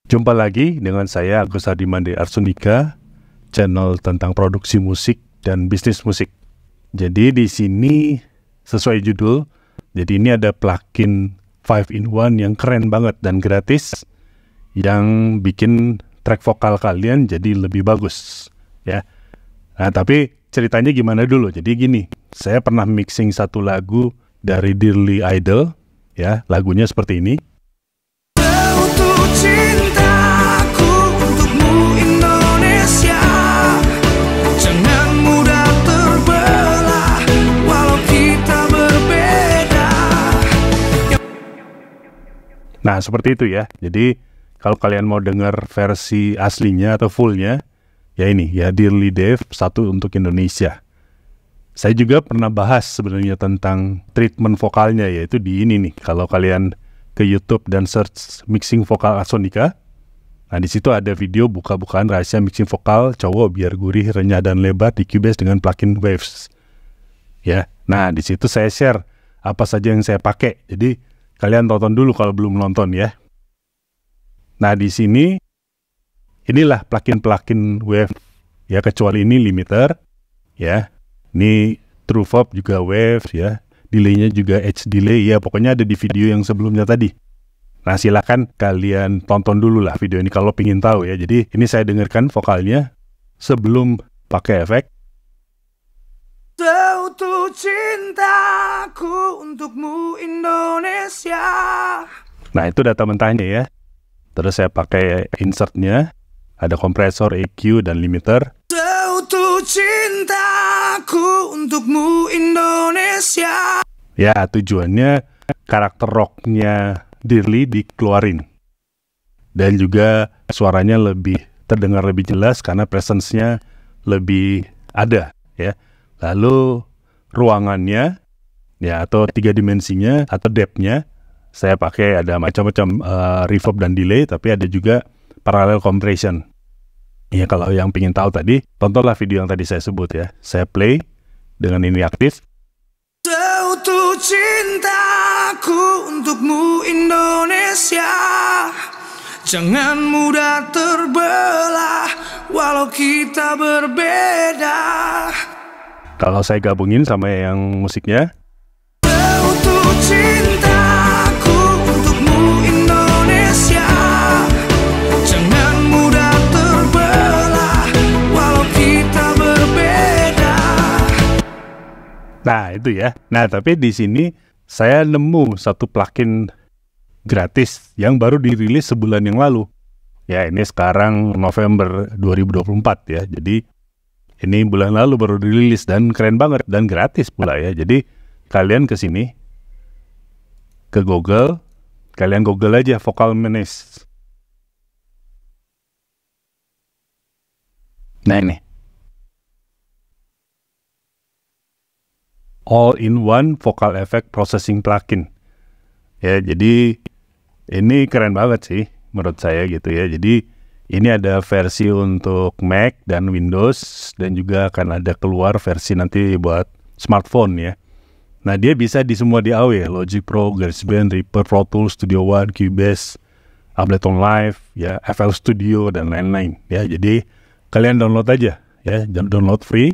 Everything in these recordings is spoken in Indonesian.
Jumpa lagi dengan saya Agus Hardiman di Arsunika, channel tentang produksi musik dan bisnis musik. Jadi di sini sesuai judul, jadi ini ada plugin 5-in-1 yang keren banget dan gratis yang bikin track vokal kalian jadi lebih bagus, ya. Nah, tapi ceritanya gimana dulu? Jadi gini, saya pernah mixing satu lagu dari Dearly Idol, ya, lagunya seperti ini. Cintaku untukmu Indonesia, jangan mudah terbelah walau kita berbeda. Nah, seperti itu ya. Jadi kalau kalian mau dengar versi aslinya atau fullnya, ya ini ya, Dearly Dave 1 untuk Indonesia. Saya juga pernah bahas sebenarnya tentang treatment vokalnya, yaitu di ini nih. Kalau kalian ke YouTube dan search mixing vokal Arsunika, nah di situ ada video buka-bukaan rahasia mixing vokal cowok biar gurih, renyah dan lebar di Cubase dengan plugin Waves. Ya, nah di situ saya share apa saja yang saya pakai. Jadi kalian tonton dulu kalau belum nonton ya. Nah di sini inilah plugin Wave ya, kecuali ini limiter ya. Ini True Pop juga Wave ya. Delaynya juga Edge delay ya, pokoknya ada di video yang sebelumnya tadi. Nah silakan kalian tonton dulu lah video ini kalau pingin tahu ya. Jadi ini saya dengarkan vokalnya sebelum pakai efek. Seutuh cintaku untukmu Indonesia. Nah itu data mentahnya ya. Terus saya pakai insertnya, ada kompresor, EQ, dan limiter. Seutuh cintaku untukmu Indonesia. Ya tujuannya karakter rocknya Dearly dikeluarin. Dan juga suaranya lebih terdengar lebih jelas karena presence-nya lebih ada ya. Lalu ruangannya ya, atau 3 dimensinya atau depth-nya, saya pakai ada macam-macam reverb dan delay, tapi ada juga parallel compression. Ya kalau yang ingin tahu tadi, tontonlah video yang tadi saya sebut ya. Saya play dengan ini aktif. Seutuh cintaku untukmu Indonesia, jangan mudah terbelah walau kita berbeda. Kalau saya gabungin sama yang musiknya. Seutuh cintaku untukmu Indonesia, jangan mudah terbelah walau kita berbeda. Nah itu ya. Nah tapi di sini saya nemu satu plugin gratis yang baru dirilis sebulan yang lalu. Ya ini sekarang November 2024 ya. Jadi ini bulan lalu baru dirilis dan keren banget dan gratis pula ya. Jadi kalian ke sini, ke Google, kalian Google aja Vocal Menace. Nah ini, all-in-one vocal effect processing plugin. Ya jadi ini keren banget sih menurut saya gitu ya. Jadi ini ada versi untuk Mac dan Windows, dan juga akan ada keluar versi nanti buat smartphone ya. Nah dia bisa di semua DAW, Logic Pro, GarageBand, Reaper, Pro Tools, Studio One, Cubase, Ableton Live, ya, FL Studio dan lain-lain ya. Jadi kalian download aja ya, download free.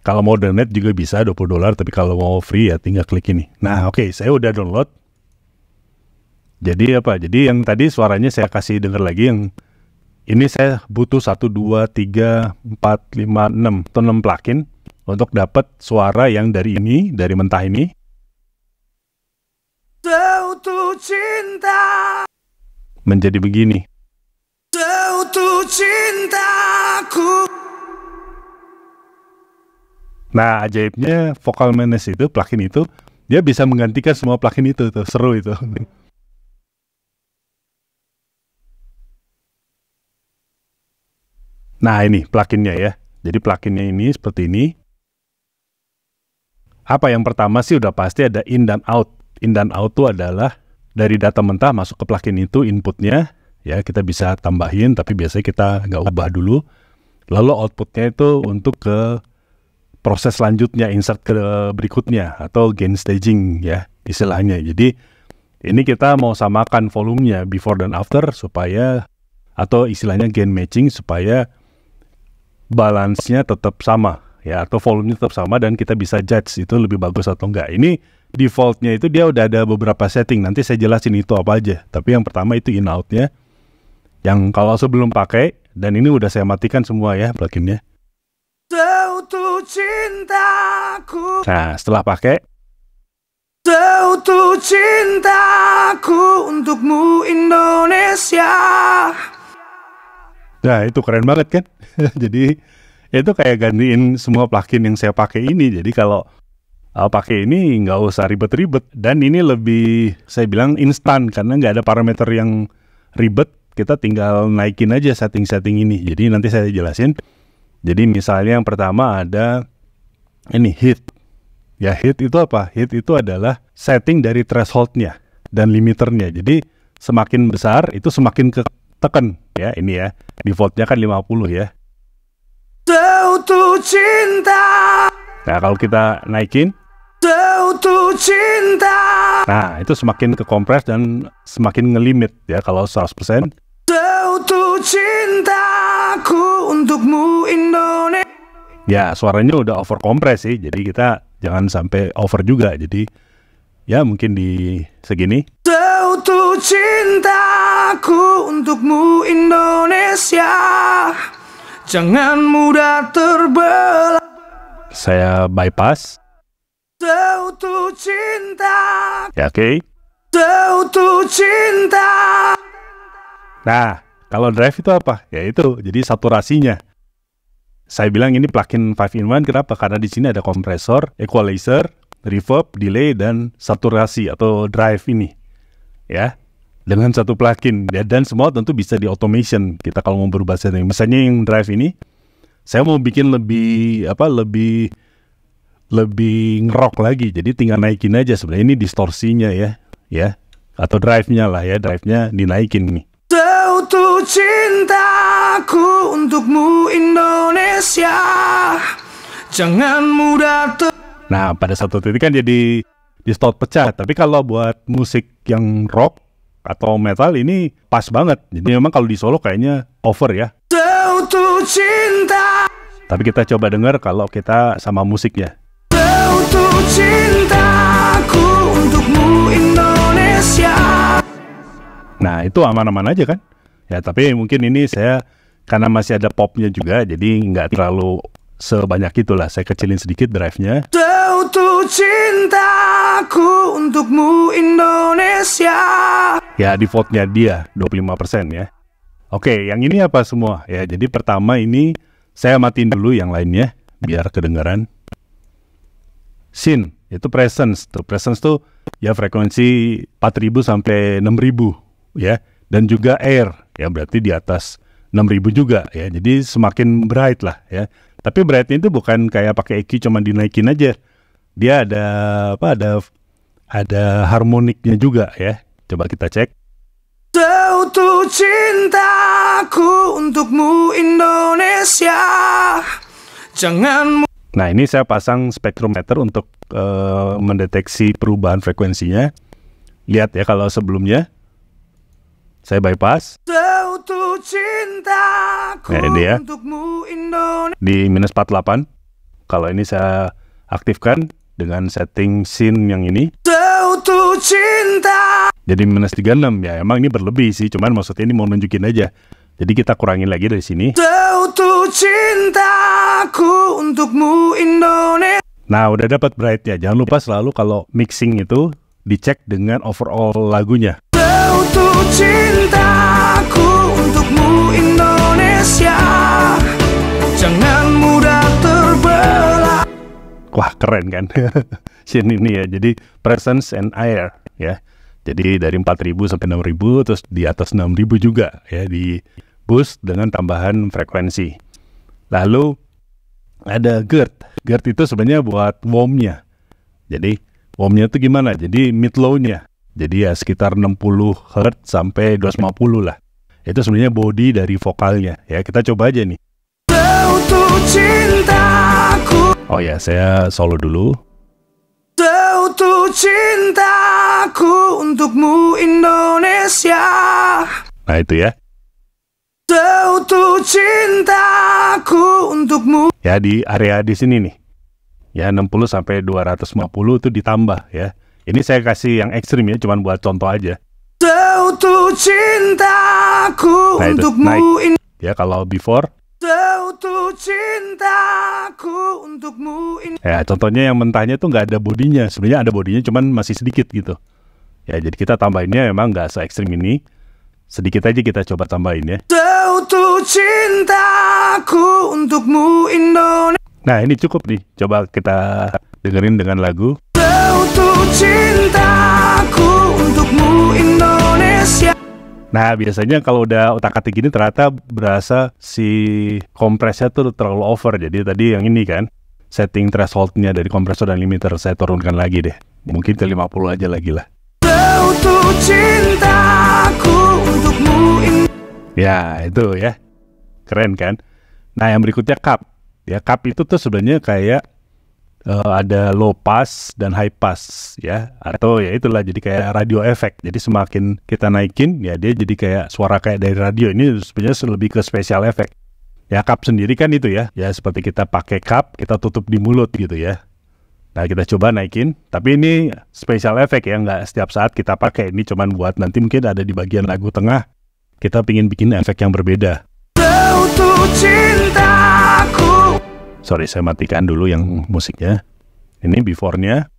Kalau mau download juga bisa $20, tapi kalau mau free ya tinggal klik ini. Nah oke, saya udah download. Jadi apa? Jadi yang tadi suaranya saya kasih denger lagi, yang ini saya butuh 1, 2, 3, 4, 5, 6 atau 6 plugin untuk dapat suara yang dari ini, dari mentah ini. Seutuh cinta Menjadi begini. Seutuh cintaku. Nah ajaibnya Vocal Menace itu, plugin itu, dia bisa menggantikan semua plugin itu tuh, seru itu. Nah ini pluginnya ya. Jadi pluginnya ini seperti ini. Apa yang pertama sih udah pasti ada in dan out. In dan out itu adalah dari data mentah masuk ke plugin itu inputnya. Ya kita bisa tambahin, tapi biasanya kita nggak ubah dulu. Lalu outputnya itu untuk ke proses selanjutnya, insert ke berikutnya, atau gain staging ya istilahnya. Jadi ini kita mau samakan volumenya before dan after supaya atau istilahnya gain matching supaya balance-nya tetap sama ya, atau volume-nya tetap sama dan kita bisa judge itu lebih bagus atau enggak. Ini default-nya itu dia udah ada beberapa setting, nanti saya jelasin itu apa aja. Tapi yang pertama itu in-out-nya, yang kalau sebelum pakai, dan ini udah saya matikan semua ya plugin-nya. Seutuh cintaku, Nah, setelah pakai, seutuh cintaku untukmu Indonesia. nah itu keren banget kan? Jadi itu kayak gantiin semua plugin yang saya pakai ini. Jadi kalau pakai ini nggak usah ribet-ribet, dan ini lebih saya bilang instan karena nggak ada parameter yang ribet. Kita tinggal naikin aja setting-setting ini. Jadi nanti saya jelasin. Jadi misalnya yang pertama ada ini hit. Ya hit itu apa? Hit itu adalah setting dari thresholdnya dan limiternya. Jadi semakin besar itu semakin tekan ya, ini ya. Defaultnya kan 50 ya. Seutuh cinta, Nah kalau kita naikin, seutuh cinta, nah itu semakin kekompres dan semakin ngelimit ya kalau 100%. seutuh cintaku untukmu Indonesia. Ya suaranya udah over kompres sih, jadi kita jangan sampai over juga. Jadi ya mungkin di segini. Seutuh cintaku untukmu Indonesia. Jangan mudah terbelah. Saya bypass. Seutuh cinta, Ya oke. seutuh cinta. Nah kalau drive itu apa? Ya itu, jadi saturasinya. Saya bilang ini plugin 5-in-1 kenapa? Karena di sini ada kompresor, equalizer, reverb, delay, dan saturasi atau drive ini. Ya, dengan satu plugin. Dan semua tentu bisa di automation. Kita kalau mau berubah setting. Misalnya yang drive ini, saya mau bikin lebih ngerok lagi. Jadi tinggal naikin aja. Sebenarnya ini distorsinya ya, atau drive-nya lah ya. Drive-nya dinaikin nih. Seutuh cintaku untukmu Indonesia. Jangan mudah Nah, pada satu titik kan jadi distort pecah. Tapi kalau buat musik yang rock atau metal ini pas banget. Jadi memang kalau di solo kayaknya over ya. Seutuh cinta, Tapi kita coba dengar kalau kita sama musiknya. seutuh cintaku untukmu Indonesia. Nah, itu aman-aman aja kan? Ya, tapi mungkin ini saya karena masih ada popnya juga, jadi nggak terlalu sebanyak itulah. Saya kecilin sedikit drive-nya. Seutuh cintaku untukmu Indonesia. Ya, default-nya dia 25% ya. Oke, yang ini apa semua? Ya, jadi pertama ini saya matiin dulu yang lainnya biar kedengaran. Sin, itu presence. Presence tuh ya frekuensi 4000 sampai 6000 ya. Dan juga air, ya berarti di atas 6000 juga ya. Jadi semakin bright lah ya. Tapi brightnya itu bukan kayak pakai EQ cuma dinaikin aja. Dia ada apa? Ada harmoniknya juga ya. Coba kita cek. Seutuh cintaku untukmu Indonesia. Jangan Nah ini saya pasang spektrometer untuk mendeteksi perubahan frekuensinya. Lihat ya kalau sebelumnya saya bypass. seutuh cintaku Nah, ini ya. untukmu Indonesia. Di minus 48. Kalau ini saya aktifkan dengan setting scene yang ini. Seutuh cinta, Jadi minus 36 ya. Emang ini berlebih sih. Cuman maksudnya ini mau nunjukin aja. Jadi kita kurangin lagi dari sini. seutuh cintaku untukmu Indonesia. Nah udah dapat bright ya. Jangan lupa selalu kalau mixing itu dicek dengan overall lagunya. Seutuh cintaku untukmu Indonesia. Jangan mudah terbelah. Wah keren kan. Scene ini ya. Jadi presence and air ya. Jadi dari 4000 sampai 6000 terus di atas 6000 juga ya, di boost dengan tambahan frekuensi. Lalu ada GERD. GERD itu sebenarnya buat warm-nya. Jadi warm-nya itu gimana? Jadi mid low-nya. Jadi ya sekitar 60 Hz sampai 250 lah. Itu sebenarnya body dari vokalnya. Ya kita coba aja nih. Seutuh cintaku, Oh ya saya solo dulu. seutuh cintaku untukmu Indonesia. Nah itu ya. Seutuh cintaku untukmu. Ya di area di sini nih. Ya 60 sampai 250 itu ditambah ya. Ini saya kasih yang ekstrim ya, cuman buat contoh aja. Seutuh cintaku Nah, itu untukmu. naik. Ya kalau before. Seutuh cintaku untukmu. Ya contohnya yang mentahnya tuh nggak ada bodinya. Sebenarnya ada bodinya, cuman masih sedikit gitu. Ya jadi kita tambahinnya memang nggak se-ekstrim ini. Sedikit aja kita coba tambahin ya. Seutuh cintaku untukmu Indonesia. Nah ini cukup nih. Coba kita dengerin dengan lagu. Seutuh cintaku untukmu Indonesia. Nah biasanya kalau udah otak-atik gini ternyata berasa si kompresnya tuh terlalu over. Jadi tadi yang ini kan setting thresholdnya dari kompresor dan limiter saya turunkan lagi deh. Mungkin ke 50 aja lagi lah. Seutuh cintaku untukmu. Ya itu ya. Keren kan. Nah yang berikutnya cup. Ya cup itu tuh sebenarnya kayak ada low pass dan high pass ya, atau ya itulah jadi kayak radio effect. Jadi semakin kita naikin ya dia jadi kayak suara kayak dari radio. Ini sebenarnya lebih ke special effect ya. Cup sendiri kan itu ya, ya seperti kita pakai cup kita tutup di mulut gitu ya. Nah kita coba naikin, tapi ini special effect ya, nggak setiap saat kita pakai. Ini cuman buat nanti mungkin ada di bagian lagu tengah kita pingin bikin efek yang berbeda. Seutuh cintaku. Sorry, saya matikan dulu yang musiknya. Ini before-nya.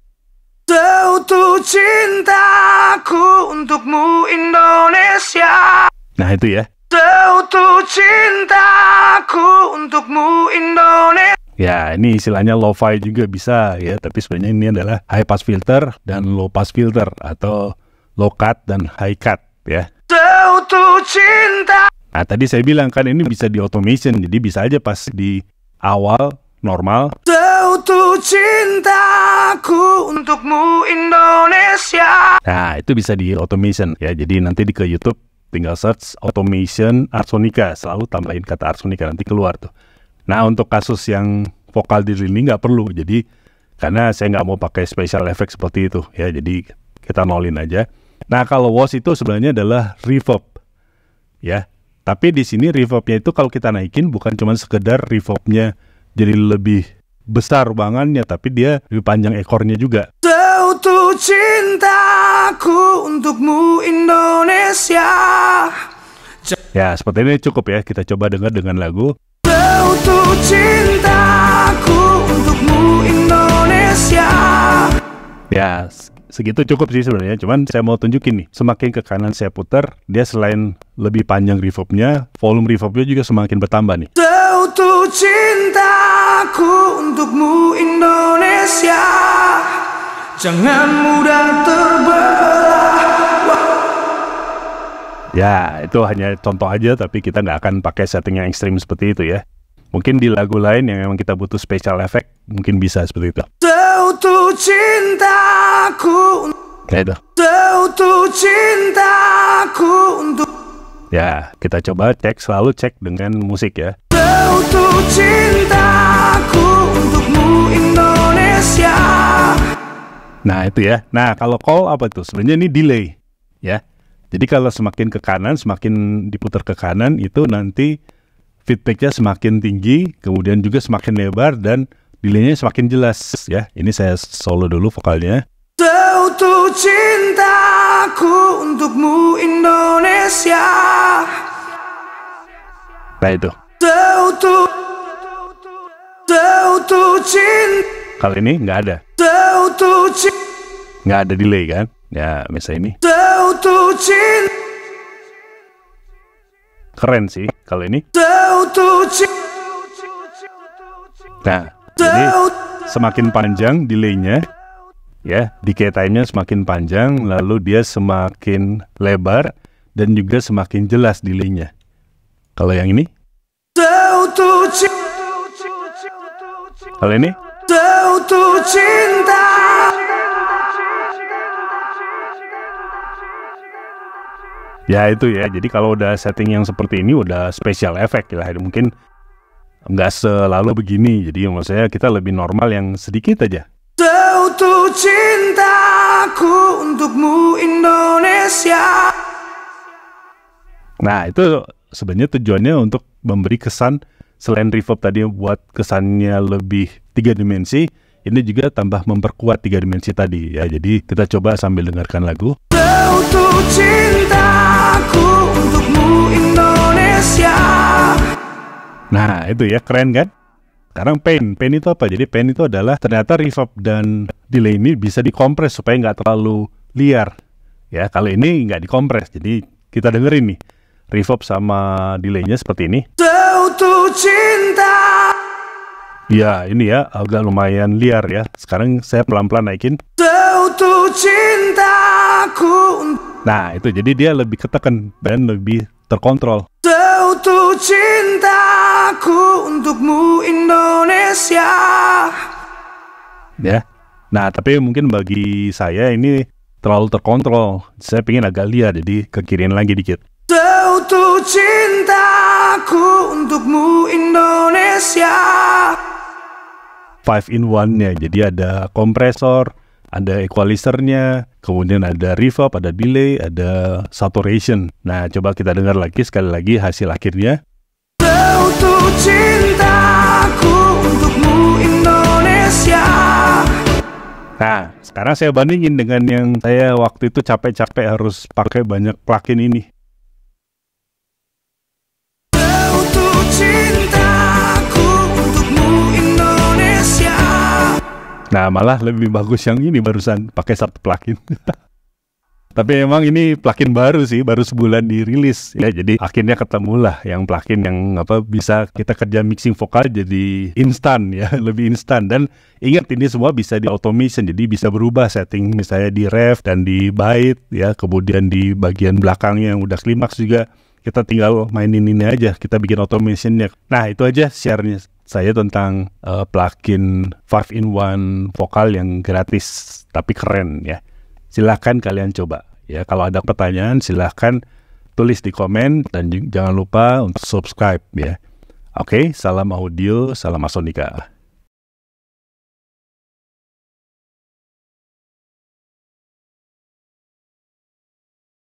Seutuh cintaku untukmu Indonesia. Nah itu ya. Seutuh cintaku untukmu Indonesia. Ya ini istilahnya lo-fi juga bisa ya. Tapi sebenarnya ini adalah high pass filter dan low pass filter. Atau low cut dan high cut ya. Seutuh cinta. Nah tadi saya bilang kan ini bisa di automation. Jadi bisa aja pas di awal normal. Seutuh cintaku untukmu Indonesia. Nah itu bisa di automation ya. Jadi nanti ke YouTube tinggal search automation Artsonica. Selalu tambahin kata Artsonica nanti keluar tuh. Nah untuk kasus yang vokal di ini nggak perlu. Jadi karena saya nggak mau pakai special effect seperti itu ya. Jadi kita nolin aja. Nah kalau wash itu sebenarnya adalah reverb ya. Tapi di sini reverbnya itu kalau kita naikin bukan cuma sekedar reverbnya jadi lebih besar ruangannya, tapi dia lebih panjang ekornya juga. Seutuh cintaku untukmu Indonesia. Ya seperti ini cukup ya. Kita coba dengar dengan lagu. Seutuh cintaku untukmu Indonesia. Ya segitu cukup sih sebenarnya. Cuman saya mau tunjukin nih, semakin ke kanan saya putar, dia selain lebih panjang reverbnya, volume reverbnya juga semakin bertambah nih. Seutuh cintaku untukmu Indonesia. Jangan mudah terbelah. Ya itu hanya contoh aja, tapi kita nggak akan pakai setting yang ekstrim seperti itu ya. Mungkin di lagu lain yang memang kita butuh special effect, mungkin bisa seperti itu. Seutuh cintaku. Ya itu. Seutuh cintaku untuk. Ya kita coba selalu cek dengan musik ya. Seutuh cintaku untukmu Indonesia. Nah itu ya. Nah kalau call apa tuh? Sebenarnya ini delay ya. Jadi kalau semakin ke kanan, semakin diputar ke kanan, itu nanti feedbacknya semakin tinggi, kemudian juga semakin lebar dan delaynya semakin jelas ya. Ini saya solo dulu vokalnya. Seutuh cintaku untukmu Indonesia. Nah itu. Seutuh cinta. Kali ini nggak ada. Seutuh cinta. Nggak ada delay kan? Ya misalnya ini. Seutuh cinta. Keren sih kalau ini. Seutuh cinta. Nah, jadi semakin panjang delaynya, ya, decay time-nya semakin panjang, lalu dia semakin lebar dan juga semakin jelas delaynya. Kalau yang ini? Seutuh cinta. Kalau ini? Seutuh cinta. Ya itu ya, jadi kalau udah setting yang seperti ini udah special effect lah, mungkin nggak selalu begini, jadi maksudnya kita lebih normal yang sedikit aja. Seutuh cintaku untukmu Indonesia. Nah itu sebenarnya tujuannya untuk memberi kesan selain reverb tadi buat kesannya lebih 3 dimensi, ini juga tambah memperkuat 3 dimensi tadi ya. Jadi kita coba sambil dengarkan lagu. Seutuh cintaku untukmu Indonesia. Nah itu ya, keren kan? Sekarang pain itu apa? Jadi pain itu adalah ternyata reverb dan delay ini bisa dikompres supaya nggak terlalu liar ya. Kalau ini nggak dikompres, jadi kita dengerin nih reverb sama delaynya seperti ini. Seutuh cinta. Ya ini ya agak lumayan liar ya. Sekarang saya pelan-pelan naikin. Seutuh cintaku. Nah itu jadi dia lebih ketekan dan lebih terkontrol. Seutuh cintaku untukmu Indonesia. Ya. Nah tapi mungkin bagi saya ini terlalu terkontrol. Saya pengen agak liar, jadi ke kirian lagi dikit. Seutuh cintaku untukmu Indonesia. 5 in 1-nya, jadi ada kompresor, ada equalizernya, kemudian ada reverb, ada delay, ada saturation. Nah coba kita dengar lagi sekali lagi hasil akhirnya. Seutuh cintaku untukmu Indonesia. Nah sekarang saya bandingin dengan yang saya waktu itu capek-capek harus pakai banyak plugin ini. Seutuh cintaku untukmu Indonesia. Nah malah lebih bagus yang ini barusan pakai 1 plugin. Tapi emang ini plugin baru sih, baru sebulan dirilis ya. Jadi akhirnya ketemulah yang plugin yang bisa kita kerja mixing vokal jadi instan ya, lebih instan. Dan ingat ini semua bisa di automation, jadi bisa berubah setting misalnya di ref dan di bait ya. Kemudian di bagian belakangnya yang udah klimaks juga kita tinggal mainin ini aja, kita bikin automationnya. Nah itu aja share-nya saya tentang plugin 5 in 1 vokal yang gratis tapi keren ya. Silahkan kalian coba ya. Kalau ada pertanyaan silahkan tulis di komen dan jangan lupa untuk subscribe ya. Oke, salam audio, salam Asonika.